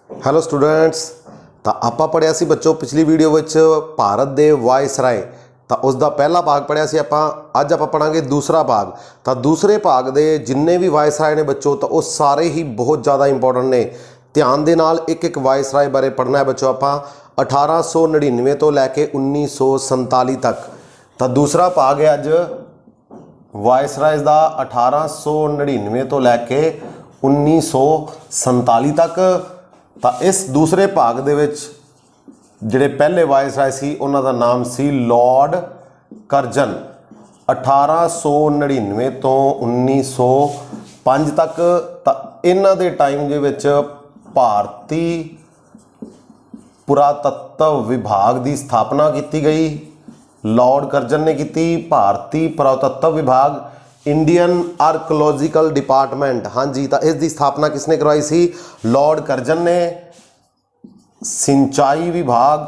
Hello students. ਤਾਂ ਆਪਾਂ ਪੜ੍ਹਿਆ ਸੀ ਬੱਚੋ ਪਿਛਲੀ ਵੀਡੀਓ ਵਿੱਚ ਭਾਰਤ ਦੇ ਵਾਇਸਰਾਏ, ਤਾਂ ਉਸ ਦਾ ਪਹਿਲਾ ਭਾਗ ਪੜ੍ਹਿਆ ਸੀ ਆਪਾਂ। ਅੱਜ ਆਪਾਂ ਪੜਾਂਗੇ ਦੂਸਰਾ ਭਾਗ। ਤਾਂ ਦੂਸਰੇ ਭਾਗ ਦੇ ਜਿੰਨੇ ਵੀ ਵਾਇਸਰਾਏ ਨੇ ਬੱਚੋ, ਤਾਂ ਉਹ ਸਾਰੇ ਹੀ ਬਹੁਤ ਜ਼ਿਆਦਾ ਇੰਪੋਰਟੈਂਟ ਨੇ। ਧਿਆਨ ਦੇ ਨਾਲ ਇੱਕ ਇੱਕ ਵਾਇਸਰਾਏ ਬਾਰੇ ਪੜ੍ਹਨਾ ਹੈ ਬੱਚੋ ਆਪਾਂ। 1899 ਤੋਂ ਲੈ ਕੇ 1947 ਤੱਕ। ਤਾਂ ਦੂਸਰਾ ਭਾਗ ਹੈ ਅੱਜ ਵਾਇਸਰਾਇਜ਼ ਦਾ 1899 ਤੋਂ ਲੈ ਕੇ 1947 ਤੱਕ। ਤਾਂ ਇਸ ਦੂਸਰੇ ਭਾਗ ਦੇ ਵਿੱਚ ਜਿਹੜੇ ਪਹਿਲੇ ਵਾਇਸਰਾਏ ਸੀ ਉਹਨਾਂ ਦਾ ਨਾਮ ਸੀ ਲਾਰਡ ਕਰਜ਼ਨ। 1899 ਤੋਂ 1905 ਤੱਕ। ਤਾਂ ਇਹਨਾਂ ਦੇ ਟਾਈਮ ਦੇ ਵਿੱਚ ਭਾਰਤੀ ਪੁਰਾਤੱਤਵ ਵਿਭਾਗ ਦੀ ਸਥਾਪਨਾ ਕੀਤੀ ਗਈ। ਲਾਰਡ ਕਰਜ਼ਨ ਨੇ ਕੀਤੀ। ਭਾਰਤੀ ਪੁਰਾਤੱਤਵ ਵਿਭਾਗ, ਇੰਡੀਅਨ ਆਰਕੋਲੋਜੀਕਲ ਡਿਪਾਰਟਮੈਂਟ, ਹਾਂਜੀ, ਤਾਂ ਇਸ ਦੀ ਸਥਾਪਨਾ ਕਿਸਨੇ ਕਰਵਾਈ ਸੀ? ਲਾਰਡ ਕਰਜ਼ਨ ਨੇ। ਸਿੰਚਾਈ ਵਿਭਾਗ,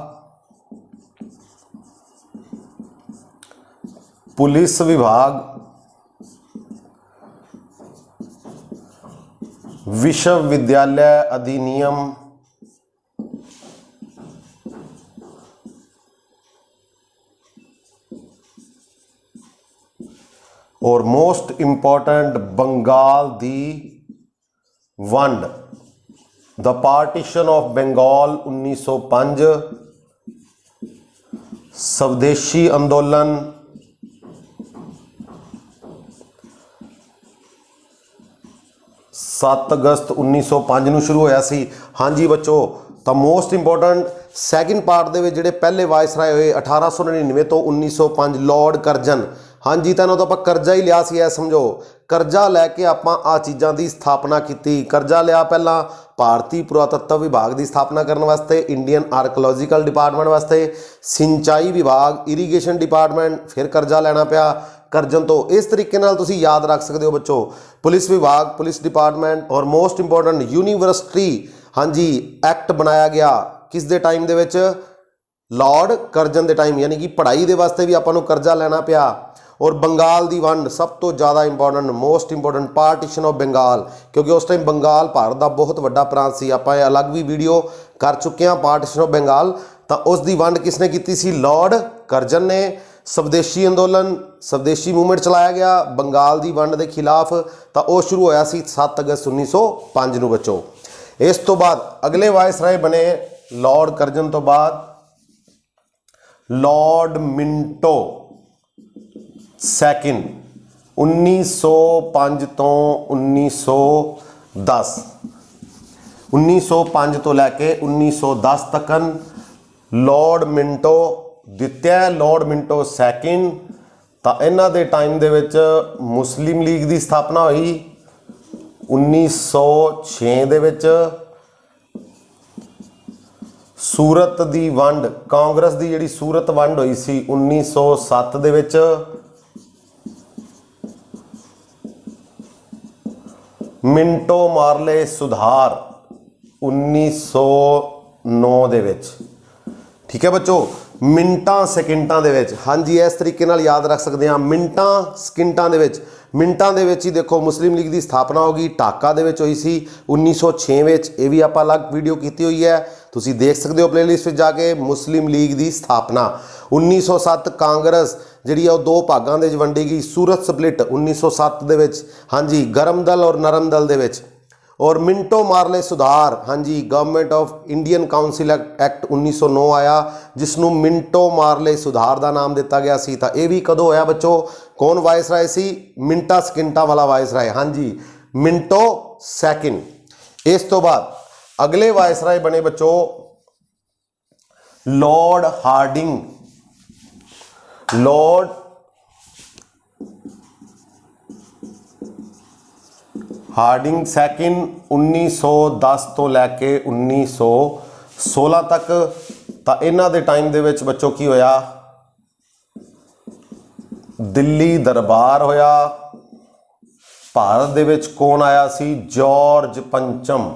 ਪੁਲਿਸ ਵਿਭਾਗ, विश्व विद्यालय अधिनियम, और मोस्ट इंपॉर्टेंट बंगाल दी वंड, द पार्टीशन ऑफ बंगाल 1905, स्वदेशी अंदोलन, 7 अगस्त 1905 ਨੂੰ ਸ਼ੁਰੂ ਹੋਇਆ ਸੀ। ਹਾਂਜੀ ਬੱਚੋ, ਤਾਂ ਮੋਸਟ ਇੰਪੋਰਟੈਂਟ ਸੈਕਿੰਡ ਪਾਰਟ ਦੇ ਵਿੱਚ ਜਿਹੜੇ ਪਹਿਲੇ ਵਾਇਸਰਾਏ ਹੋਏ 1899 ਤੋਂ 1905, ਲਾਰਡ ਕਰਜ਼ਨ। ਹਾਂਜੀ, ਤਾਂ ਇਹਨਾਂ ਤੋਂ ਆਪਾਂ ਕਰਜ਼ਾ ਹੀ ਲਿਆ ਸੀ। ਇਹ ਸਮਝੋ, ਕਰਜ਼ਾ ਲੈ ਕੇ ਆਪਾਂ ਆ ਚੀਜ਼ਾਂ ਦੀ ਸਥਾਪਨਾ ਕੀਤੀ। ਕਰਜ਼ਾ ਲਿਆ ਪਹਿਲਾਂ ਭਾਰਤੀ ਪੁਰਾਤੱਤਵ ਵਿਭਾਗ ਦੀ ਸਥਾਪਨਾ ਕਰਨ ਵਾਸਤੇ, ਇੰਡੀਅਨ ਆਰਕੋਲੋਜੀਕਲ ਡਿਪਾਰਟਮੈਂਟ ਵਾਸਤੇ, ਸਿੰਚਾਈ ਵਿਭਾਗ, ਇਰੀਗੇਸ਼ਨ ਡਿਪਾਰਟਮੈਂਟ, ਫਿਰ ਕਰਜ਼ਾ ਲੈਣਾ ਪਿਆ ਕਰਜ਼ਨ ਤੋਂ। ਇਸ ਤਰੀਕੇ ਨਾਲ ਤੁਸੀਂ ਯਾਦ ਰੱਖ ਸਕਦੇ ਹੋ ਬੱਚੋ। ਪੁਲਿਸ ਵਿਭਾਗ, ਪੁਲਿਸ ਡਿਪਾਰਟਮੈਂਟ, ਔਰ ਮੋਸਟ ਇੰਪੋਰਟੈਂਟ ਯੂਨੀਵਰਸਿਟੀ, ਹਾਂਜੀ, ਐਕਟ ਬਣਾਇਆ ਗਿਆ ਕਿਸ ਦੇ ਟਾਈਮ ਦੇ ਵਿੱਚ? ਲਾਰਡ ਕਰਜ਼ਨ ਦੇ ਟਾਈਮ। ਯਾਨੀ ਕਿ ਪੜ੍ਹਾਈ ਦੇ ਵਾਸਤੇ ਵੀ ਆਪਾਂ ਨੂੰ ਕਰਜ਼ਾ ਲੈਣਾ ਪਿਆ। ਔਰ ਬੰਗਾਲ ਦੀ ਵੰਡ ਸਭ ਤੋਂ ਜ਼ਿਆਦਾ important, most important, partition of Bengal, ਕਿਉਂਕਿ ਉਸ ਟਾਈਮ ਬੰਗਾਲ ਭਾਰਤ ਦਾ ਬਹੁਤ ਵੱਡਾ ਪ੍ਰਾਂਤ ਸੀ। ਆਪਾਂ ਇਹ ਅਲੱਗ ਵੀ ਵੀਡੀਓ ਕਰ ਚੁੱਕੇ ਹਾਂ, ਪਾਰਟੀਸ਼ਨ ਆਫ ਬੰਗਾਲ। ਤਾਂ ਉਸ ਦੀ ਵੰਡ ਕਿਸਨੇ ਕੀਤੀ ਸੀ? ਲਾਰਡ ਕਰਜ਼ਨ ਨੇ। स्वदेशी अंदोलन, स्वदेशी मूवमेंट चलाया गया बंगाल की वंड के खिलाफ। तो वह शुरू होया सी 7 अगस्त 1905 ਨੂੰ बच्चों। इस तो बाद अगले वायसराय बने लॉर्ड करजन तो बाद लॉर्ड मिंटो सैकिंड, 1905 तो 1910। 1905 तो लैके 1910 तक लॉर्ड मिंटो ਦਿੱਤਿਆ। Lord Minto second. ਤਾਂ ਇਹਨਾਂ ਦੇ ਟਾਈਮ ਦੇ ਵਿੱਚ ਮੁਸਲਿਮ ਲੀਗ ਦੀ ਸਥਾਪਨਾ ਹੋਈ 1906 ਦੇ ਵਿੱਚ। ਸੂਰਤ ਦੀ ਵੰਡ, ਕਾਂਗਰਸ ਦੀ ਜਿਹੜੀ ਸੂਰਤ ਵੰਡ ਹੋਈ ਸੀ 1907 ਦੇ ਵਿੱਚ। ਮਿੰਟੋ ਮਾਰਲੇ ਸੁਧਾਰ 1909 ਦੇ ਵਿੱਚ। ਠੀਕ ਹੈ ਬੱਚੋ, ਮਿੰਟਾਂ ਸਕਿੰਟਾਂ ਦੇ ਵਿੱਚ। ਹਾਂਜੀ, ਇਸ ਤਰੀਕੇ ਨਾਲ ਯਾਦ ਰੱਖ ਸਕਦੇ ਹਾਂ, ਮਿੰਟਾਂ ਸਕਿੰਟਾਂ ਦੇ ਵਿੱਚ। ਮਿੰਟਾਂ ਦੇ ਵਿੱਚ ਹੀ ਦੇਖੋ ਮੁਸਲਿਮ ਲੀਗ ਦੀ ਸਥਾਪਨਾ ਹੋ ਗਈ। ਢਾਕਾ ਦੇ ਵਿੱਚ ਹੋਈ ਸੀ 1906 ਵਿੱਚ। ਇਹ ਵੀ ਆਪਾਂ ਅਲੱਗ ਵੀਡੀਓ ਕੀਤੀ ਹੋਈ ਹੈ, ਤੁਸੀਂ ਦੇਖ ਸਕਦੇ ਹੋ ਪਲੇਲਿਸਟ ਵਿੱਚ ਜਾ ਕੇ। ਮੁਸਲਿਮ ਲੀਗ ਦੀ ਸਥਾਪਨਾ 1907। ਕਾਂਗਰਸ ਜਿਹੜੀ ਆ ਉਹ ਦੋ ਭਾਗਾਂ ਦੇ ਵਿੱਚ ਵੰਡੀ ਗਈ। ਸੂਰਤ ਸਪਲਿਟ 1907 ਦੇ ਵਿੱਚ। ਹਾਂਜੀ, ਗਰਮ ਦਲ ਔਰ ਨਰਮ ਦਲ ਦੇ ਵਿੱਚ। और मिंटो मारले सुधार, हाँ जी, government of Indian council act 1909 आया, जिसनों मिंटो मारले सुधार का नाम दिता गया सी। तो यह भी कदों होया बच्चों? कौन वायसराय सी? मिंटा सकिंटा वाला वायसराय, हाँ जी, मिंटो सैकिंड। इस तो बाद अगले वायसराय बने बच्चों lord Hardinge. Lord Hardinge second 1910 तो लैके 1916 तक। तो इन्हां दे टाइम दे विच बच्चों की होया? दिल्ली दरबार होया। भारत दे विच कौन आया सी? जॉर्ज पंचम।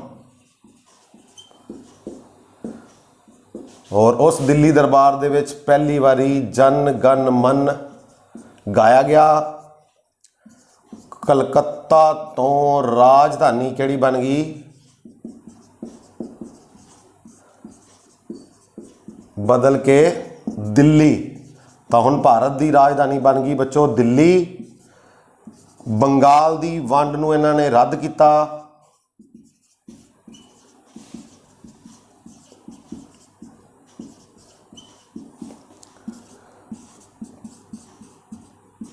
और उस दिल्ली दरबार दे विच पहली बारी जन गण मन गाया गया। कलकत्ता तो राजधानी किहड़ी बन गई? बदल के दिल्ली। तो हुण भारत की राजधानी बन गई बच्चों दिल्ली। बंगाल की वंड नूं इन्हां ने रद्द किया।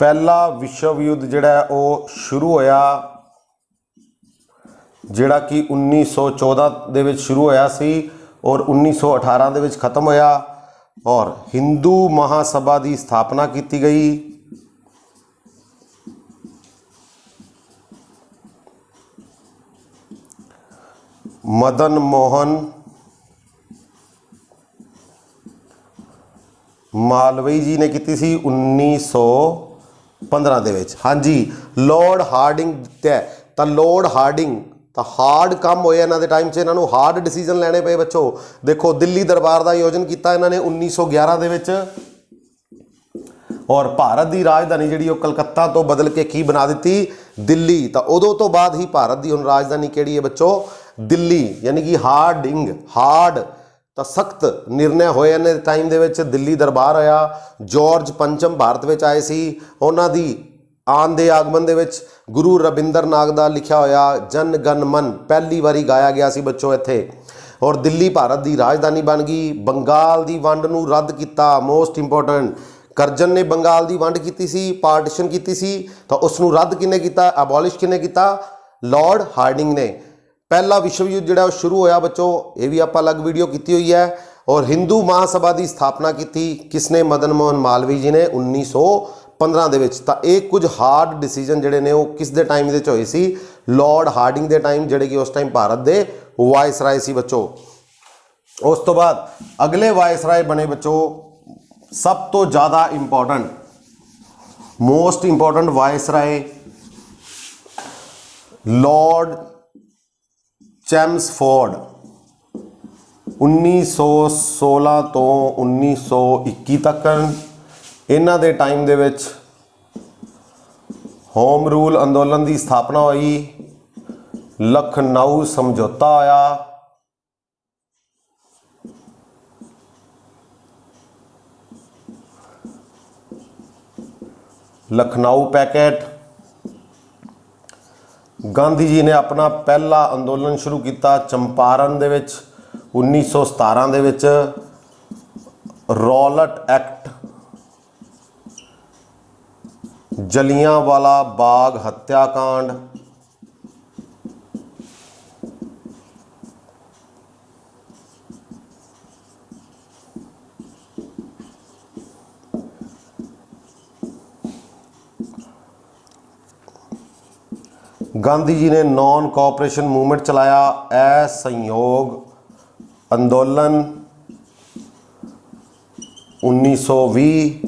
पहला विश्व युद्ध जिहड़ा है वो शुरू होया, जिहड़ा कि 1914 दे विच शुरू होया सी और 1918 दे विच खत्म होया। और हिंदू महासभा की स्थापना की गई। मदन मोहन मालवीय जी ने की सी 1915 दे विच। हाँ जी, लॉर्ड हार्डिंग तो लॉर्ड हार्डिंग तो हार्ड काम होया इन्हां दे टाइम से, इन्हां नूं हार्ड डिसीजन लेने पे बच्चों। देखो दिल्ली दरबार का आयोजन किया इन्हां ने 1911 दे विच। और भारत की राजधानी जिहड़ी वो कलकत्ता तो बदल के की बना दी दिल्ली। तो उदों तो बाद ही भारत की हुण राजधानी किहड़ी है बच्चों दिल्ली। यानी कि हार्ड तो सख्त निर्णय होए इन्हां दे टाइम दे विच। दिल्ली दरबार होया, जॉर्ज पंचम भारत में आए सी, उन्हां दी आन दे आगमन दे विच गुरु रविंद्र नाथ दा लिखा होया जन गण मन पहली बारी गाया गया सी बच्चों इत्थे। और दिल्ली भारत की राजधानी बन गई। बंगाल की वंड नूं रद्द किया, मोस्ट इंपोर्टेंट। करजन ने बंगाल की वंड की सी, पार्टीशन की सी, तो उसनूं रद्द किने किया, अबॉलिश किने किया, लॉर्ड हार्डिंग ने। पहला विश्व युद्ध जिहड़ा शुरू होया बच्चों, ये भी आप अलग वीडियो की हुई है। और हिंदू महासभा की स्थापना की किसने, मदन मोहन मालवीय जी ने 1915 दे विच। तां ये कुछ हार्ड डिसीजन जिहड़े ने वो किस दे टाइम दे होए सी, लॉर्ड हार्डिंग दे टाइम, जिहड़े कि उस टाइम भारत दे वायसराय सी बच्चों। उस तो बाद अगले वायसराय बने बच्चों सब तो ज़्यादा important, most important viceroy Lord Chelmsford. 1916 तो 1921 तक इन्हां दे टाइम दे विच होम रूल अंदोलन की स्थापना हुई। लखनऊ समझौता होया। लखनऊ पैकेट। गांधी जी ने अपना पहला अंदोलन शुरू किया चंपारण दे विच 1917 दे विच। रॉलेट एक्ट, जलियांवाला बाग हत्याकांड, गांधी जी ने नॉन कोऑपरेशन मूवमेंट चलाया, असहयोग आंदोलन 1920,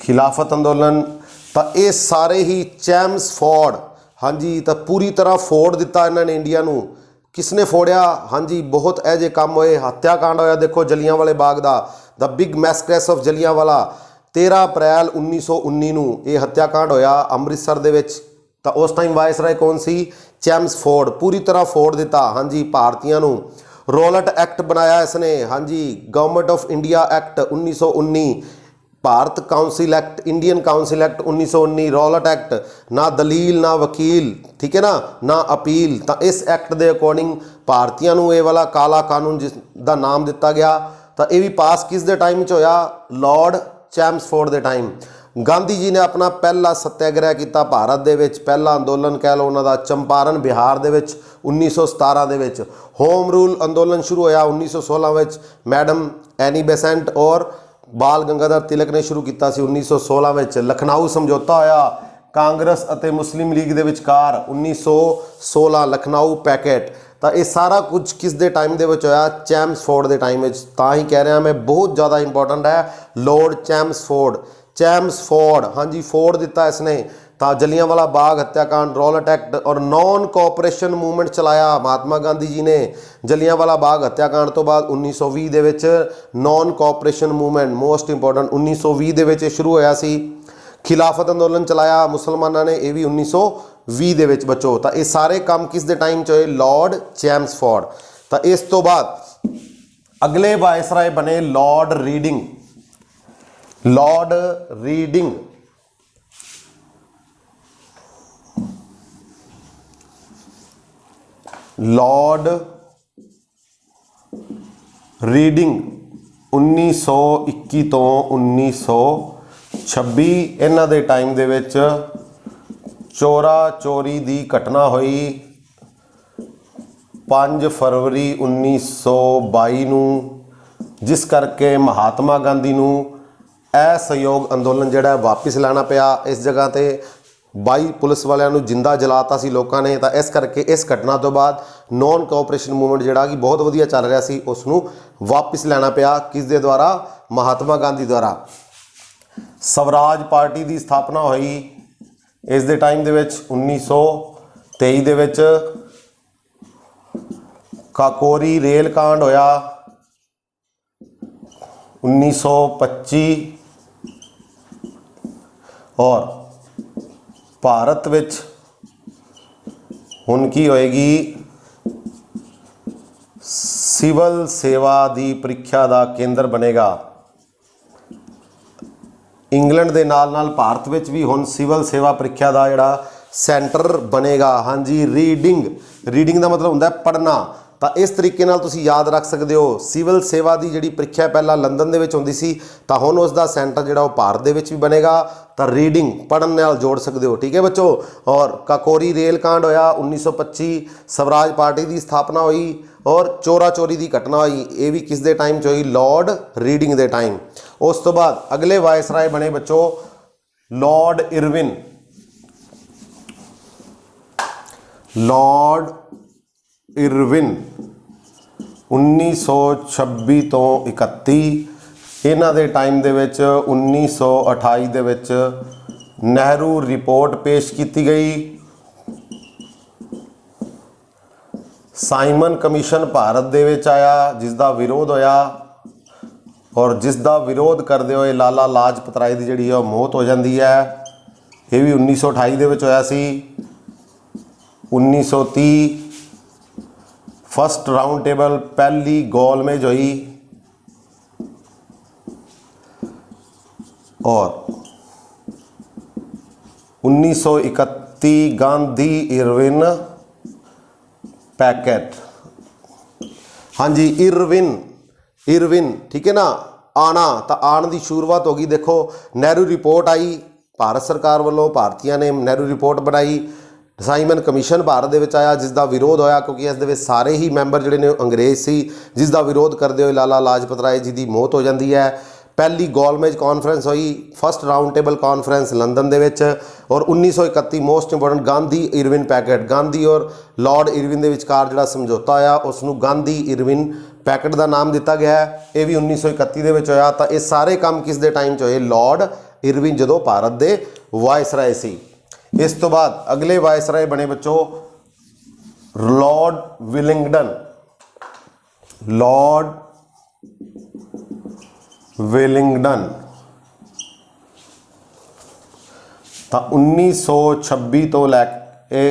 खिलाफत आंदोलन। तो ये सारे ही चैम्सफोर्ड, हाँ जी, तो पूरी तरह फोड़ दिता इन्होंने इंडिया नूं। किसने फोड़िया, हाँ जी, बहुत ऐसे काम होए। हत्याकांड होया देखो जलियांवाले बाग दा, द बिग मैसक्रैस ऑफ जलियांवाला। 13 अप्रैल 1919 नूं ये हत्याकांड होया अमृतसर दे विच। तो उस टाइम वायसराय कौन सी, चैम्सफोर्ड। पूरी तरह फोड़ दिता, हाँ जी, भारतीयों नूं। रॉलेट एक्ट बनाया इसने, हाँ जी, government of India act 1919, Bharat council act, Indian council act 1919, Rowlatt act. ना दलील ना वकील, ठीक है ना अपील। तो इस एक्ट के अकॉर्डिंग भारतीयों नूं ये वाला काला कानून जिसका नाम दिता गया। तो ये भी पास किस दे टाइम च होया, लॉर्ड चैम्सफोर्ड दे टाइम। गांधी जी ने अपना पहला सत्याग्रह किया भारत दे विच, पहला अंदोलन कह लो उन्हों का चंपारण बिहार दे विच 1917 दे विच। होम रूल अंदोलन शुरू होया 1916 विच, मैडम एनी बेसेंट और बाल गंगाधर तिलक ने शुरू किया 1916 विच। लखनऊ समझौता होया कांग्रेस अते मुस्लिम लीग दे विचकार 1916, लखनऊ पैकेट। तो ये सारा कुछ किस दे टाइम दे विच होया, चैम्सफोर्ड दे टाइम विच। तां ही कह रहा मैं बहुत ज़्यादा इंपॉर्टेंट है लॉर्ड चैम्सफोर्ड, हाँ जी, फोड़ दिता इसने। तो जलियांवाला बाग हत्याकांड, रॉलेट एक्ट और नॉन कोऑपरेशन मूवमेंट चलाया महात्मा गांधी जी ने। जलियांवाला बाग हत्याकांड तो बाद 1920 दे विच non cooperation movement, most important 1920 दे विच शुरू होया सी। खिलाफत अंदोलन चलाया मुसलमानों ने, यह भी 1920 दे विच बच्चों। तो ये सारे काम किस दे टाइम च होए, लॉर्ड चैम्सफोर्ड। ਤਾਂ ਇਸ ਤੋਂ ਬਾਅਦ ਅਗਲੇ ਵਾਇਸਰਾਏ ਬਣੇ Lord reading. Lord reading Lord reading 1921 ਤੋਂ 1926 ਇਹਨਾਂ ਦੇ ਟਾਈਮ ਦੇ ਵਿੱਚ ਚੋਰਾ ਚੋਰੀ ਦੀ ਘਟਨਾ ਹੋਈ 5 ਫਰਵਰੀ 1922 ਨੂੰ, ਜਿਸ ਕਰਕੇ ਮਹਾਤਮਾ ਗਾਂਧੀ ਨੂੰ ਅਸਹਿਯੋਗ ਅੰਦੋਲਨ ਜਿਹੜਾ ਵਾਪਿਸ ਲੈਣਾ ਪਿਆ। ਇਸ ਜਗ੍ਹਾ ਤੇ 22 ਪੁਲਿਸ ਵਾਲਿਆਂ ਨੂੰ ਜਿੰਦਾ ਜਲਾਤਾ ਸੀ ਲੋਕਾਂ ਨੇ। ਤਾਂ ਇਸ ਕਰਕੇ ਇਸ ਘਟਨਾ ਤੋਂ ਬਾਅਦ ਨੌਨ ਕੋਆਪਰੇਸ਼ਨ ਮੂਵਮੈਂਟ ਜਿਹੜਾ ਕਿ ਬਹੁਤ ਵਧੀਆ ਚੱਲ ਰਿਹਾ ਸੀ ਉਸ ਨੂੰ ਵਾਪਿਸ ਲੈਣਾ ਪਿਆ। ਕਿਸ ਦੇ ਦੁਆਰਾ? ਮਹਾਤਮਾ ਗਾਂਧੀ ਦੁਆਰਾ। ਸਵਰਾਜ ਪਾਰਟੀ ਦੀ ਸਥਾਪਨਾ ਹੋਈ ਇਸ ਦੇ ਟਾਈਮ ਦੇ ਵਿੱਚ 1923 ਦੇ ਵਿੱਚ। ਕਾਕੋਰੀ ਰੇਲ ਕਾਂਡ ਹੋਇਆ 1925 ਔਰ ਭਾਰਤ ਵਿੱਚ ਹੁਣ ਕੀ ਹੋਏਗੀ? ਸਿਵਲ ਸੇਵਾ ਦੀ ਪ੍ਰੀਖਿਆ ਦਾ ਕੇਂਦਰ ਬਣੇਗਾ। ਇੰਗਲੈਂਡ ਦੇ ਨਾਲ ਨਾਲ ਭਾਰਤ ਵਿੱਚ ਵੀ ਹੁਣ ਸਿਵਲ ਸੇਵਾ ਪ੍ਰੀਖਿਆ ਦਾ ਜਿਹੜਾ ਸੈਂਟਰ ਬਣੇਗਾ। ਹਾਂਜੀ, ਰੀਡਿੰਗ ਦਾ ਮਤਲਬ ਹੁੰਦਾ ਪੜ੍ਹਨਾ। ਤਾਂ ਇਸ ਤਰੀਕੇ ਨਾਲ ਤੁਸੀਂ ਯਾਦ ਰੱਖ ਸਕਦੇ ਹੋ। ਸਿਵਲ ਸੇਵਾ ਦੀ ਜਿਹੜੀ ਪ੍ਰੀਖਿਆ ਪਹਿਲਾਂ ਲੰਡਨ ਦੇ ਵਿੱਚ ਹੁੰਦੀ ਸੀ, ਤਾਂ ਹੁਣ ਉਸ ਦਾ ਸੈਂਟਰ ਜਿਹੜਾ ਉਹ ਭਾਰਤ ਦੇ ਵਿੱਚ ਵੀ ਬਣੇਗਾ। ਤਾਂ ਰੀਡਿੰਗ ਪੜ੍ਹਨ ਨਾਲ ਜੋੜ ਸਕਦੇ ਹੋ। ਠੀਕ ਹੈ ਬੱਚੋ। ਔਰ ਕਾਕੋਰੀ ਰੇਲ ਕਾਂਡ ਹੋਇਆ 1925, ਸਵਰਾਜ ਪਾਰਟੀ ਦੀ ਸਥਾਪਨਾ ਹੋਈ ਔਰ ਚੋਰਾ ਚੋਰੀ ਦੀ ਘਟਨਾ ਹੋਈ। ਇਹ ਵੀ ਕਿਸ ਦੇ ਟਾਈਮ 'ਚ ਹੋਈ? ਲਾਰਡ ਰੀਡਿੰਗ ਦੇ ਟਾਈਮ। ਉਸ ਤੋਂ ਬਾਅਦ ਅਗਲੇ ਵਾਇਸਰਾਏ ਬਣੇ ਬੱਚੋ ਲਾਰਡ ਇਰਵਿਨ। ਲਾਰਡ ਇਰਵਿਨ 1926 ਤੋਂ 31। ਇਹਨਾਂ ਦੇ ਟਾਈਮ ਦੇ ਵਿੱਚ 1928 ਦੇ ਵਿੱਚ ਨਹਿਰੂ ਰਿਪੋਰਟ ਪੇਸ਼ ਕੀਤੀ ਗਈ। ਸਾਈਮਨ ਕਮਿਸ਼ਨ ਭਾਰਤ ਦੇ ਵਿੱਚ ਆਇਆ ਜਿਸ ਦਾ ਵਿਰੋਧ ਹੋਇਆ ਔਰ ਜਿਸ ਦਾ ਵਿਰੋਧ ਕਰਦੇ ਹੋਏ ਲਾਲਾ ਲਾਜਪਤ ਰਾਏ ਦੀ ਜਿਹੜੀ ਉਹ ਮੌਤ ਹੋ ਜਾਂਦੀ ਹੈ। ਇਹ ਵੀ 1928 ਦੇ ਵਿੱਚ ਹੋਇਆ ਸੀ। 1930 ਫਸਟ ਰਾਊਂਡ ਟੇਬਲ ਪਹਿਲੀ ਗੋਲਮੇਜ ਹੋਈ ਔਰ 1931 ਗਾਂਧੀ ਇਰਵਿਨ ਪੈਕਟ। ਹਾਂਜੀ, ਇਰਵਿਨ ਠੀਕ ਹੈ ਨਾ। ਆਣਾ ਤਾਂ ਆਣ ਦੀ ਸ਼ੁਰੂਆਤ ਹੋ ਗਈ। ਦੇਖੋ ਨਹਿਰੂ ਰਿਪੋਰਟ ਆਈ ਭਾਰਤ ਸਰਕਾਰ ਵੱਲੋਂ, ਭਾਰਤੀਆਂ ਨੇ ਨਹਿਰੂ ਰਿਪੋਰਟ ਬਣਾਈ। ਸਾਈਮਨ ਕਮਿਸ਼ਨ ਭਾਰਤ ਦੇ ਵਿੱਚ ਆਇਆ ਜਿਸ ਦਾ ਵਿਰੋਧ ਹੋਇਆ ਕਿਉਂਕਿ ਇਸ ਦੇ ਵਿੱਚ ਸਾਰੇ ਹੀ ਮੈਂਬਰ ਜਿਹੜੇ ਨੇ ਅੰਗਰੇਜ਼ ਸੀ, ਜਿਸ ਦਾ ਵਿਰੋਧ ਕਰਦੇ ਹੋਏ ਲਾਲਾ ਲਾਜਪਤ ਰਾਏ ਜੀ ਦੀ ਮੌਤ ਹੋ ਜਾਂਦੀ ਹੈ। ਪਹਿਲੀ ਗੋਲਮੇਜ ਕਾਨਫਰੰਸ ਹੋਈ, first round table conference London ਦੇ ਵਿੱਚ। ਔਰ 1931 most important Gandhi Irwin packet. Gandhi ਔਰ ਲਾਰਡ ਇਰਵਿਨ ਦੇ ਵਿਚਕਾਰ ਜਿਹੜਾ ਸਮਝੌਤਾ ਆਇਆ ਉਸ ਨੂੰ ਗਾਂਧੀ ਇਰਵਿਨ ਪੈਕਟ ਦਾ ਨਾਮ ਦਿੱਤਾ ਗਿਆ ਹੈ। ਇਹ ਵੀ 1931 ਦੇ ਵਿੱਚ ਹੋਇਆ। ਤਾਂ ਇਹ ਸਾਰੇ ਕੰਮ ਕਿਸ ਦੇ ਟਾਈਮ 'ਚ ਹੋਏ? ਲਾਰਡ ਇਰਵਿਨ ਜਦੋਂ ਭਾਰਤ ਦੇ ਵਾਇਸਰਾਏ ਸੀ। ਇਸ ਤੋਂ ਬਾਅਦ ਅਗਲੇ ਵਾਇਸਰਾਏ ਬਣੇ ਬੱਚੋ ਲਾਰਡ ਵਿਲਿੰਗਡਨ। ਲਾਰਡ ਵਿਲਿੰਗਡਨ ਤਾਂ 1926 ਤੋਂ ਲੈ ਕੇ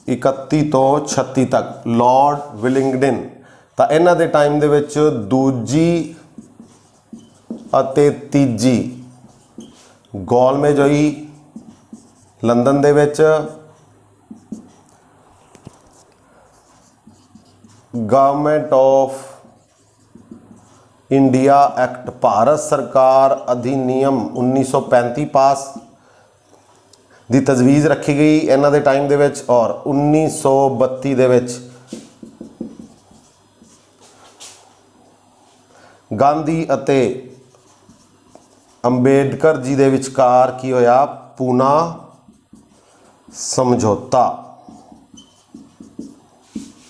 31 ਤੋਂ 36 ਤੱਕ ਲਾਰਡ ਵਿਲਿੰਗਡਨ। ਤਾਂ ਇਹਨਾਂ ਦੇ ਟਾਈਮ ਦੇ ਵਿੱਚ ਦੂਜੀ ਅਤੇ ਤੀਜੀ ਗੋਲਮੇਜ ਹੋਈ ਲੰਡਨ ਦੇ ਵਿੱਚ। Government of India act Bharat ਸਰਕਾਰ ਅਧਿਨਿਯਮ 1935 ਪਾਸ ਦੀ ਤਜਵੀਜ਼ ਰੱਖੀ ਗਈ ਇਹਨਾਂ ਦੇ ਟਾਈਮ ਦੇ ਵਿੱਚ। ਔਰ 1932 ਦੇ ਵਿੱਚ ਗਾਂਧੀ ਅਤੇ ਅੰਬੇਡਕਰ ਜੀ ਦੇ ਵਿਚਕਾਰ ਕੀ ਹੋਇਆ? ਪੂਨਾ ਸਮਝੌਤਾ।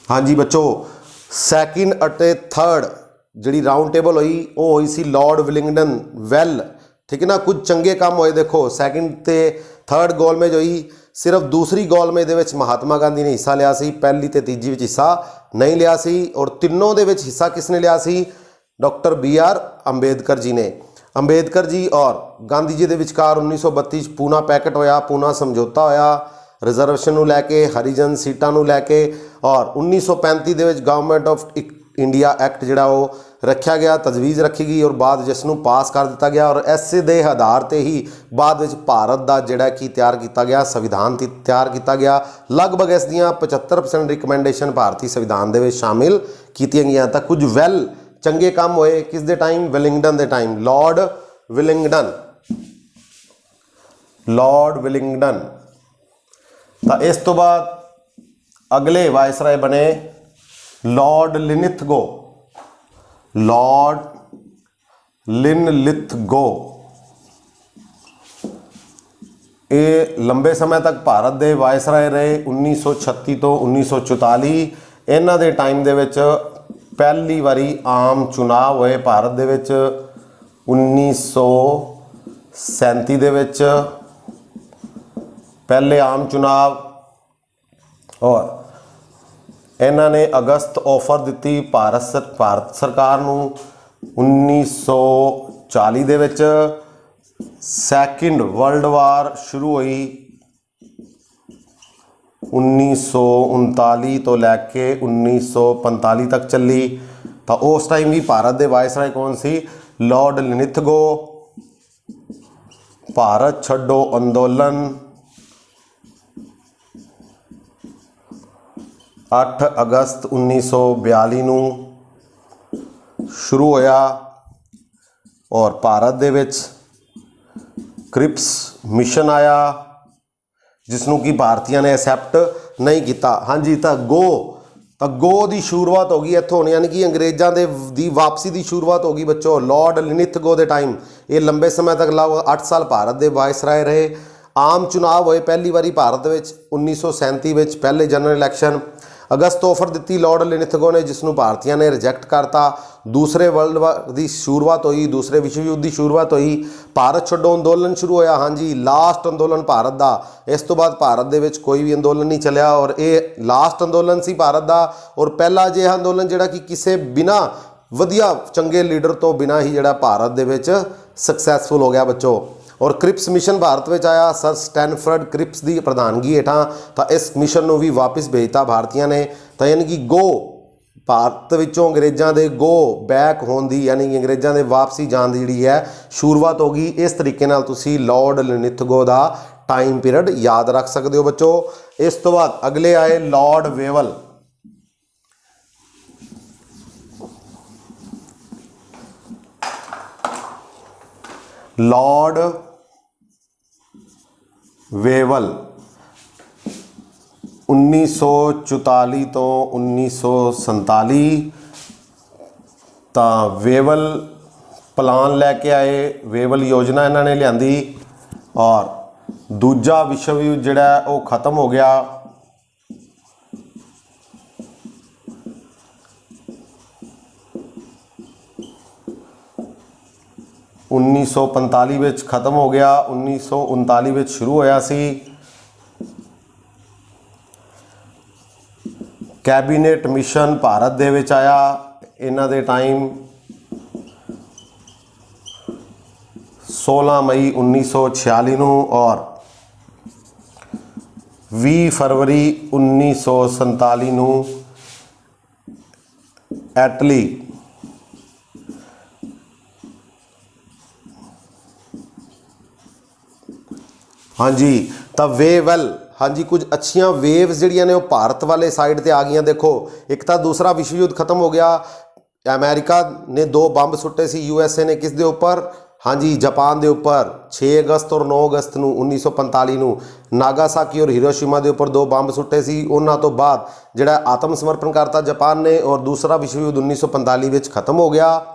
ਹਾਂਜੀ ਬੱਚੋ, ਸੈਕਿੰਡ ਅਤੇ ਥਰਡ ਜਿਹੜੀ ਰਾਊਂਡ ਟੇਬਲ ਹੋਈ ਉਹ ਹੋਈ ਸੀ ਲਾਰਡ ਵਿਲਿੰਗਡਨ ਵੈਲ। ਠੀਕ ਹੈ ਨਾ। ਕੁਝ ਚੰਗੇ ਕੰਮ ਹੋਏ। ਦੇਖੋ ਸੈਕਿੰਡ ਤੇ ਥਰਡ ਗੋਲਮੇਜ ਹੋਈ। ਸਿਰਫ ਦੂਸਰੀ ਗੋਲਮੇਜ ਦੇ ਵਿੱਚ ਮਹਾਤਮਾ ਗਾਂਧੀ ਨੇ ਹਿੱਸਾ ਲਿਆ ਸੀ, ਪਹਿਲੀ ਤੇ ਤੀਜੀ ਵਿੱਚ ਹਿੱਸਾ ਨਹੀਂ ਲਿਆ ਸੀ। ਔਰ ਤਿੰਨੋਂ ਦੇ ਵਿੱਚ ਹਿੱਸਾ ਕਿਸ ਨੇ ਲਿਆ ਸੀ? ਡਾਕਟਰ BR ਅੰਬੇਦਕਰ ਜੀ ਨੇ। ਅੰਬੇਦਕਰ ਜੀ ਔਰ ਗਾਂਧੀ ਜੀ ਦੇ ਵਿਚਕਾਰ 1932 'ਚ ਪੂਨਾ ਪੈਕਟ ਹੋਇਆ, ਪੂਨਾ ਸਮਝੌਤਾ ਹੋਇਆ। ਰਿਜ਼ਰਵੇਸ਼ਨ ਨੂੰ ਲੈ ਕੇ, ਹਰੀਜਨ ਸੀਟਾਂ ਨੂੰ ਲੈ ਕੇ। ਔਰ 1935 ਦੇ ਵਿੱਚ ਗਵਰਨਮੈਂਟ ਆਫ ਇੰਡੀਆ ਐਕਟ ਜਿਹੜਾ ਉਹ ਰੱਖਿਆ ਗਿਆ, ਤਜਵੀਜ਼ ਰੱਖੀ ਗਈ ਔਰ ਬਾਅਦ ਜਿਸ ਨੂੰ ਪਾਸ ਕਰ ਦਿੱਤਾ ਗਿਆ। ਔਰ ਇਸੇ ਦੇ ਆਧਾਰ ਤੇ ਹੀ ਬਾਅਦ ਵਿੱਚ ਭਾਰਤ ਦਾ ਜਿਹੜਾ ਕਿ ਤਿਆਰ ਕੀਤਾ ਗਿਆ ਸੰਵਿਧਾਨ ਤਿਆਰ ਕੀਤਾ ਗਿਆ। ਲਗਭਗ ਇਸ ਦੀਆਂ 75% ਰਿਕਮੈਂਡੇਸ਼ਨ ਭਾਰਤੀ ਸੰਵਿਧਾਨ ਦੇ ਵਿੱਚ ਸ਼ਾਮਿਲ ਕੀਤੀਆਂ ਗਈਆਂ। ਤਾਂ ਕੁਝ ਚੰਗੇ ਕੰਮ ਹੋਏ ਕਿਸ ਦੇ ਟਾਈਮ? ਵਿਲਿੰਗਡਨ ਦੇ ਟਾਈਮ, ਲਾਰਡ ਵਿਲਿੰਗਡਨ। ਤਾਂ ਇਸ ਤੋਂ ਬਾਅਦ ਅਗਲੇ ਵਾਇਸਰਾਏ ਬਣੇ ਲਾਰਡ ਲਿਨਲਿਥਗੋ। ਇਹ ਲੰਬੇ ਸਮੇਂ ਤੱਕ ਭਾਰਤ ਦੇ ਵਾਇਸਰਾਏ ਰਹੇ 1936 ਤੋਂ 1944। ਇਹਨਾਂ ਦੇ ਟਾਈਮ ਦੇ ਵਿੱਚ ਪਹਿਲੀ ਵਾਰੀ ਆਮ ਚੁਣਾਵ ਹੋਏ ਭਾਰਤ ਦੇ ਵਿੱਚ 1937 ਦੇ ਵਿੱਚ ਪਹਿਲੇ ਆਮ ਚੁਣਾਵ। ਔਰ ਇਹਨਾਂ ਨੇ ਅਗਸਤ ਆਫਰ ਦਿੱਤੀ ਭਾਰਤ ਸਰਕਾਰ ਨੂੰ 1940 ਦੇ ਵਿੱਚ। ਸੈਕਿੰਡ ਵਰਲਡ ਵਾਰ ਸ਼ੁਰੂ ਹੋਈ 1939 ਤੋਂ ਲੈ ਕੇ 1945 ਤੱਕ ਚੱਲੀ। ਤਾਂ ਉਸ ਟਾਈਮ ਵੀ ਭਾਰਤ ਦੇ ਵਾਇਸਰਾਏ ਕੌਣ ਸੀ? ਲਾਰਡ ਲਿਨਲਿਥਗੋ। ਭਾਰਤ ਛੱਡੋ ਅੰਦੋਲਨ 8 ਅਗਸਤ 1942 ਨੂੰ ਸ਼ੁਰੂ ਹੋਇਆ। ਔਰ ਭਾਰਤ ਦੇ ਵਿੱਚ ਕ੍ਰਿਪਸ ਮਿਸ਼ਨ ਆਇਆ ਜਿਸ ਨੂੰ ਕਿ ਭਾਰਤੀਆਂ ਨੇ ਐਕਸੈਪਟ ਨਹੀਂ ਕੀਤਾ। ਹਾਂਜੀ, ਤਾਂ ਗੋ ਦੀ ਸ਼ੁਰੂਆਤ ਹੋ ਗਈ ਇੱਥੋਂ, ਯਾਨੀ ਕਿ ਅੰਗਰੇਜ਼ਾਂ ਦੀ ਵਾਪਸੀ ਦੀ ਸ਼ੁਰੂਆਤ ਹੋ ਗਈ ਬੱਚੋ ਲਾਰਡ ਲਿਨਲਿਥਗੋ ਦੇ ਟਾਈਮ। ਇਹ ਲੰਬੇ ਸਮੇਂ ਤੱਕ ਲਗਭਗ 8 ਸਾਲ ਭਾਰਤ ਦੇ ਵਾਇਸਰਾਏ ਰਹੇ। ਆਮ ਚੁਣਾਵ ਹੋਏ ਪਹਿਲੀ ਵਾਰੀ ਭਾਰਤ ਵਿੱਚ 1937 ਵਿੱਚ, ਪਹਿਲੇ ਜਨਰਲ ਇਲੈਕਸ਼ਨ। ਅਗਸਤ ਆਫਰ ਦਿੱਤੀ ਲਾਰਡ ਲਿਨਲਿਥਗੋ ਨੇ ਜਿਸ ਨੂੰ ਭਾਰਤੀਆਂ ਨੇ ਰਿਜੈਕਟ ਕਰਤਾ। ਦੂਸਰੇ ਵਰਲਡ ਵਾਰ ਦੀ ਸ਼ੁਰੂਆਤ ਹੋਈ, ਦੂਸਰੇ ਵਿਸ਼ਵ ਯੁੱਧ ਦੀ ਸ਼ੁਰੂਆਤ ਹੋਈ। ਭਾਰਤ ਛੱਡੋ ਅੰਦੋਲਨ ਸ਼ੁਰੂ ਹੋਇਆ। ਹਾਂਜੀ, ਲਾਸਟ ਅੰਦੋਲਨ ਭਾਰਤ ਦਾ। ਇਸ ਤੋਂ ਬਾਅਦ ਭਾਰਤ ਦੇ ਵਿੱਚ ਕੋਈ ਵੀ ਅੰਦੋਲਨ ਨਹੀਂ ਚੱਲਿਆ ਔਰ ਇਹ ਲਾਸਟ ਅੰਦੋਲਨ ਸੀ ਭਾਰਤ ਦਾ। ਔਰ ਪਹਿਲਾ ਅਜਿਹਾ ਅੰਦੋਲਨ ਜਿਹੜਾ ਕਿ ਕਿਸੇ ਬਿਨਾਂ ਵਧੀਆ ਚੰਗੇ ਲੀਡਰ ਤੋਂ ਬਿਨਾਂ ਹੀ ਜਿਹੜਾ ਭਾਰਤ ਦੇ ਵਿੱਚ ਸਕਸੈਸਫੁਲ ਹੋ ਗਿਆ ਬੱਚੋ। ਔਰ ਕ੍ਰਿਪਸ ਮਿਸ਼ਨ ਭਾਰਤ ਵਿੱਚ ਆਇਆ ਸਰ ਸਟੈਨਫਰਡ ਕ੍ਰਿਪਸ ਦੀ ਪ੍ਰਧਾਨਗੀ ਹੇਠਾਂ। ਤਾਂ ਇਸ ਮਿਸ਼ਨ ਨੂੰ ਵੀ ਵਾਪਿਸ ਭੇਜਤਾ ਭਾਰਤੀਆਂ ਨੇ। ਤਾਂ ਯਾਨੀ ਕਿ ਭਾਰਤ ਵਿੱਚੋਂ ਅੰਗਰੇਜ਼ਾਂ ਦੇ ਬੈਕ ਹੋਣ ਦੀ, ਯਾਨੀ ਕਿ ਅੰਗਰੇਜ਼ਾਂ ਦੇ ਵਾਪਸੀ ਜਾਣ ਦੀ ਜਿਹੜੀ ਹੈ ਸ਼ੁਰੂਆਤ ਹੋ ਗਈ। ਇਸ ਤਰੀਕੇ ਨਾਲ ਤੁਸੀਂ ਲਾਰਡ ਲਿਨਲਿਥਗੋ ਦਾ ਟਾਈਮ ਪੀਰੀਅਡ ਯਾਦ ਰੱਖ ਸਕਦੇ ਹੋ ਬੱਚੋ। ਇਸ ਤੋਂ ਬਾਅਦ ਅਗਲੇ ਆਏ ਲਾਰਡ ਵੇਵਲ। ਲਾਰਡ ਵੇਵਲ 1944 ਤੋਂ 1947। ਤਾਂ ਵੇਵਲ ਪਲਾਨ ਲੈ ਕੇ ਆਏ, ਵੇਵਲ ਯੋਜਨਾ ਇਹਨਾਂ ਨੇ ਲਿਆਂਦੀ। ਔਰ ਦੂਜਾ ਵਿਸ਼ਵ ਯੁੱਧ ਜਿਹੜਾ ਉਹ ਖਤਮ ਹੋ ਗਿਆ 1945 ਵਿੱਚ ਖਤਮ ਹੋ ਗਿਆ। 1939 ਵਿੱਚ ਸ਼ੁਰੂ ਹੋਇਆ ਸੀ। ਕੈਬਨਿਟ ਮਿਸ਼ਨ ਭਾਰਤ ਦੇ ਵਿੱਚ ਆਇਆ ਇਹਨਾਂ ਦੇ ਟਾਈਮ 16 ਮਈ 1946 ਨੂੰ ਔਰ 20 ਫਰਵਰੀ 1947 ਨੂੰ ਐਟਲੀ ਹਾਂਜੀ। ਤਾਂ ਵੇਵਲ ਹਾਂਜੀ, ਕੁਝ ਅੱਛੀਆਂ ਵੇਵਸ ਜਿਹੜੀਆਂ ਨੇ ਉਹ ਭਾਰਤ ਵਾਲੇ ਸਾਈਡ ਤੇ ਆ ਗਈਆਂ। ਦੇਖੋ, ਇੱਕ ਤਾਂ ਦੂਸਰਾ ਵਿਸ਼ਵ ਯੁੱਧ ਖਤਮ ਹੋ ਗਿਆ। ਅਮਰੀਕਾ ਨੇ 2 ਬੰਬ ਸੁੱਟੇ ਸੀ USA ਨੇ, ਕਿਸ ਦੇ ਉੱਪਰ? ਹਾਂਜੀ, ਜਾਪਾਨ ਦੇ ਉੱਪਰ 6 ਅਗਸਤ ਔਰ 9 ਅਗਸਤ ਨੂੰ 1945 ਨੂੰ ਨਾਗਾਸਾਕੀ ਔਰ ਹੀਰੋਸ਼ੀਮਾ ਦੇ ਉੱਪਰ 2 ਬੰਬ ਸੁੱਟੇ ਸੀ। ਉਹਨਾਂ ਤੋਂ ਬਾਅਦ ਜਿਹੜਾ ਆਤਮ ਸਮਰਪਣ ਕਰਤਾ ਜਾਪਾਨ ਨੇ ਔਰ ਦੂਸਰਾ ਵਿਸ਼ਵ ਯੁੱਧ 1945 ਵਿੱਚ ਖਤਮ ਹੋ ਗਿਆ।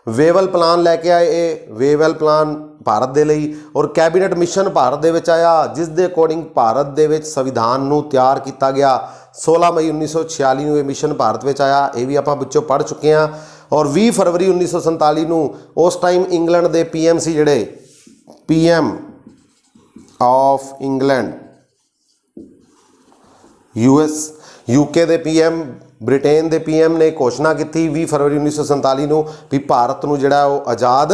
ਵੇਵਲ ਪਲਾਨ ਲੈ ਕੇ ਆਏ, ਇਹ ਵੇਵਲ ਪਲਾਨ ਭਾਰਤ ਦੇ ਲਈ। ਔਰ ਕੈਬਨਿਟ ਮਿਸ਼ਨ ਭਾਰਤ ਦੇ ਵਿੱਚ ਆਇਆ ਜਿਸ ਦੇ ਅਕੋਰਡਿੰਗ ਭਾਰਤ ਦੇ ਵਿੱਚ ਸੰਵਿਧਾਨ ਨੂੰ ਤਿਆਰ ਕੀਤਾ ਗਿਆ। 16 ਮਈ 1946 ਨੂੰ ਇਹ ਮਿਸ਼ਨ ਭਾਰਤ ਵਿੱਚ ਆਇਆ। ਇਹ ਵੀ ਆਪਾਂ ਵਿੱਚੋਂ ਪੜ੍ਹ ਚੁੱਕੇ ਹਾਂ। ਔਰ 20 ਫਰਵਰੀ 1947 ਨੂੰ ਉਸ ਟਾਈਮ ਇੰਗਲੈਂਡ ਦੇ PM ਸੀ, ਜਿਹੜੇ PM ਆਫ ਇੰਗਲੈਂਡ, UK ਦੇ PM, ਬ੍ਰਿਟੇਨ ਦੇ PM ਨੇ ਘੋਸ਼ਣਾ ਕੀਤੀ 20 ਫਰਵਰੀ 1947 ਨੂੰ ਵੀ ਭਾਰਤ ਨੂੰ ਜਿਹੜਾ ਉਹ ਆਜ਼ਾਦ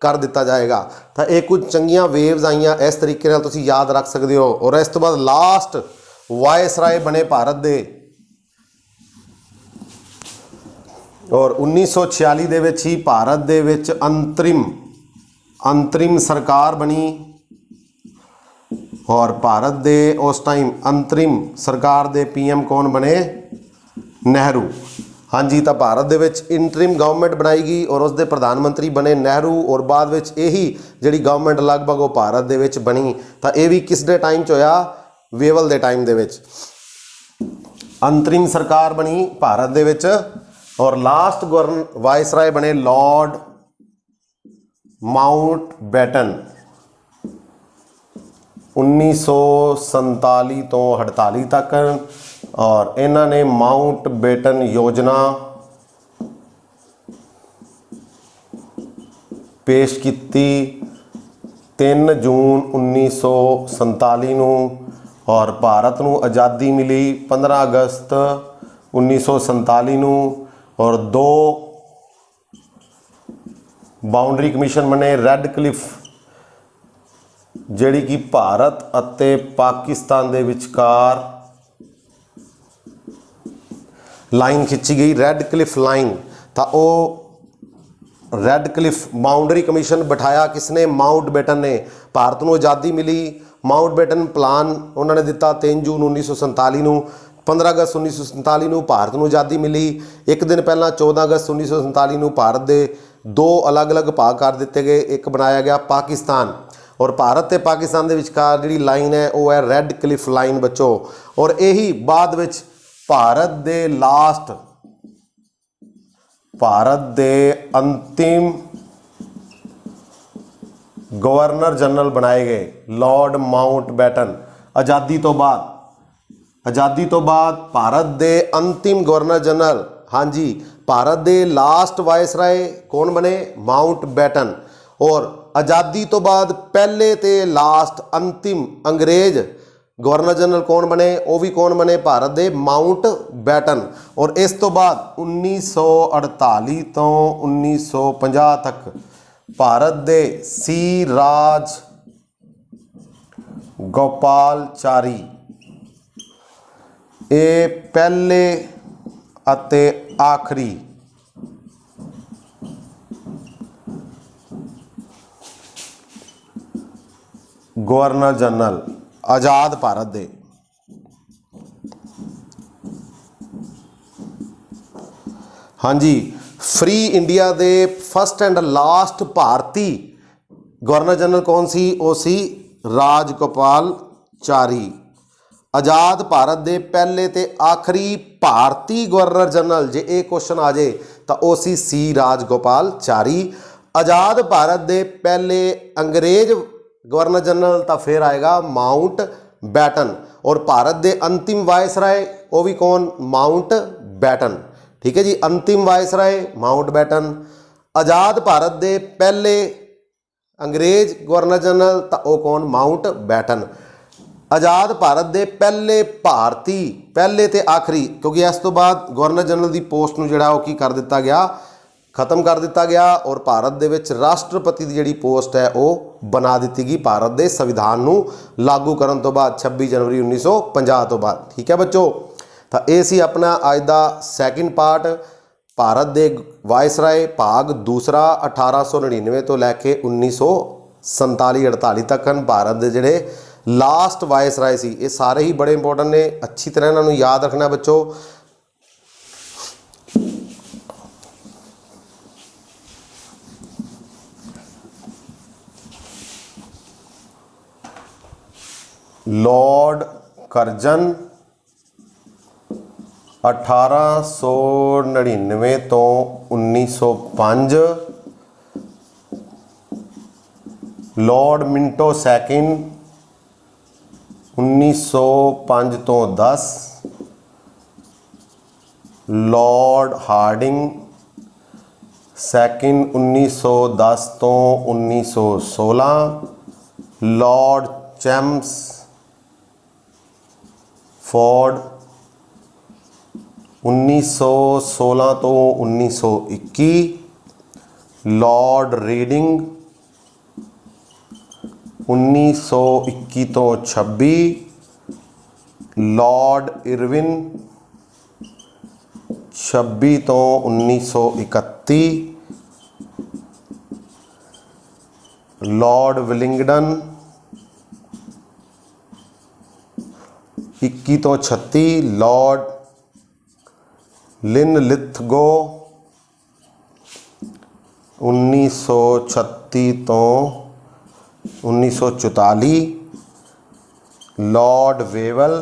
कर दिता जाएगा। तो ये कुछ चंगियां वेव्स आईयां, इस तरीके नाल तुसीं याद रख सकते हो। और इस तो बाद लास्ट वायसराय बने भारत दे, और 1946 दे विच ही भारत दे विच अंतरिम सरकार बनी, और भारत दे उस टाइम अंतरिम सरकार दे PM कौन बने? नेहरू। हाँ जी, तो भारत दे विच इंटरिम गवर्नमेंट बनाई गई और उसके प्रधानमंत्री बने नेहरू, और बाद विच यही जिहड़ी गवर्नमेंट लगभग वो भारत दे विच बनी। तो ये भी किस दे टाइम च होया? वेवल दे टाइम दे विच अंतरिम सरकार बनी भारत दे विच, और लास्ट वायसराय बने लॉर्ड माउंटबेटन 1947 तो 48 तक। और इन्हों ने माउंटबेटन योजना पेश की 3 जून 1947 नूं, और भारत नूं आज़ादी मिली 15 अगस्त 1947 नूं, और 2 बाउंड्री कमीशन बने। रैड क्लिफ जिहड़ी कि भारत अते पाकिस्तान दे विचकार लाइन खिंची गई, रैड क्लिफ लाइन। तो वो रैड क्लिफ बाउंड्री कमीशन बिठाया किसने? माउंटबेटन ने। भारत को आज़ादी मिली, माउंटबेटन प्लान उन्होंने दिता 3 जून 1947 नूं। 15 अगस्त 1947 नूं भारत को आज़ादी मिली। एक दिन पहला 14 अगस्त 1947 नूं भारत के 2 अलग अलग भाग कर दिते गए, एक बनाया गया पाकिस्तान, और भारत ते पाकिस्तान के विचकार जिहड़ी लाइन है वो है रैड क्लिफ लाइन बच्चों। और यही बाद विच भारत दे अंतिम गवर्नर जनरल बनाए गए लॉर्ड माउंटबेटन। आज़ादी तो बाद भारत दे अंतिम गवर्नर जनरल, हाँ जी, भारत दे लास्ट वायसराय कौन बने? माउंटबेटन। और आज़ादी तो बाद पहले ते लास्ट अंतिम अंग्रेज गवर्नर जनरल कौन बने? वो भी कौन बने? भारत दे माउंटबेटन। और इस तो बाद 1948 तो 1950 तक भारत दे सी राज गोपालचारी ये पहले अते आखिरी गवर्नर जनरल आज़ाद भारत दे। हाँ जी, फ्री इंडिया दे फस्ट एंड लास्ट भारती गवर्नर जनरल कौन सी? वो सी राजगोपालचारी। आज़ाद भारत दे पहले ते आखिरी भारती गवर्नर जनरल जे एक क्वेश्चन आ जाए तो वो सी राजगोपालचारी। आज़ाद भारत दे पहले अंग्रेज गवर्नर जनरल तो फिर आएगा माउंटबेटन। और भारत दे अंतिम वायसराय वो भी कौन? माउंटबेटन। ठीक है जी, अंतिम वायसराय माउंटबेटन। आज़ाद भारत दे पहले अंग्रेज गवर्नर जनरल तो वो कौन? माउंटबेटन। आज़ाद भारत दे पहले भारती पहले ते आखिरी, क्योंकि इस तो बाद गवर्नर जनरल की पोस्ट नूं जिहड़ा की कर दिता गया, खत्म कर दिता गया, और भारत दे विच राष्ट्रपति की जिहड़ी पोस्ट है वो बना दी गई भारत के संविधान नूं लागू करन तो बाद 26 जनवरी 1950 तो बाद। ठीक है बच्चों, तो ये सी अपना अज का सैकेंड पार्ट भारत दे वायसराय भाग दूसरा 1899 तो लैके 1947-48 तक भारत के जिहड़े लास्ट वायसराय सी। ये सारे ही बड़े इंपोर्टेंट ने, अच्छी तरह इन्होंने याद रखना बच्चों। लॉर्ड कर्जन 1899 तो 1905, लॉर्ड मिंटो सैकिंड 1905 तो 10, लॉर्ड हार्डिंग सैकिंड 1910 तो 1916, लॉर्ड चैम्स फोर्ड 1916 तो 1921, लॉर्ड रीडिंग 1921 तो 26, लॉर्ड इरविन 26 तो 1931, लॉर्ड विलिंगडन 21 तो 36, लॉर्ड लिनलिथगो 1936 तो 1944, लॉर्ड वेवल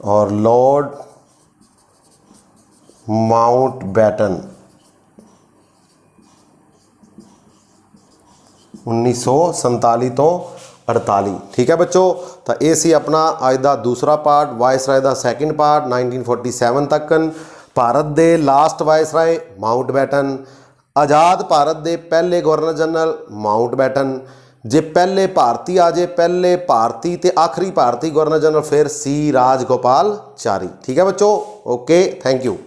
और लॉर्ड माउंटबेटन 1947 तो 48। ठीक है बच्चों, तो ये सी अपना अज का दूसरा पार्ट वायसराय का सैकेंड पार्ट 1947 तक। भारत के लास्ट वायसराय माउंटबेटन, आज़ाद भारत के पहले गवर्नर जनरल माउंटबेटन, जे पहले भारती आ जाए पहले भारती तो आखिरी भारती गवर्नर जनरल फिर सी राजगोपालचारी। ठीक है बच्चों, ओके, थैंक यू।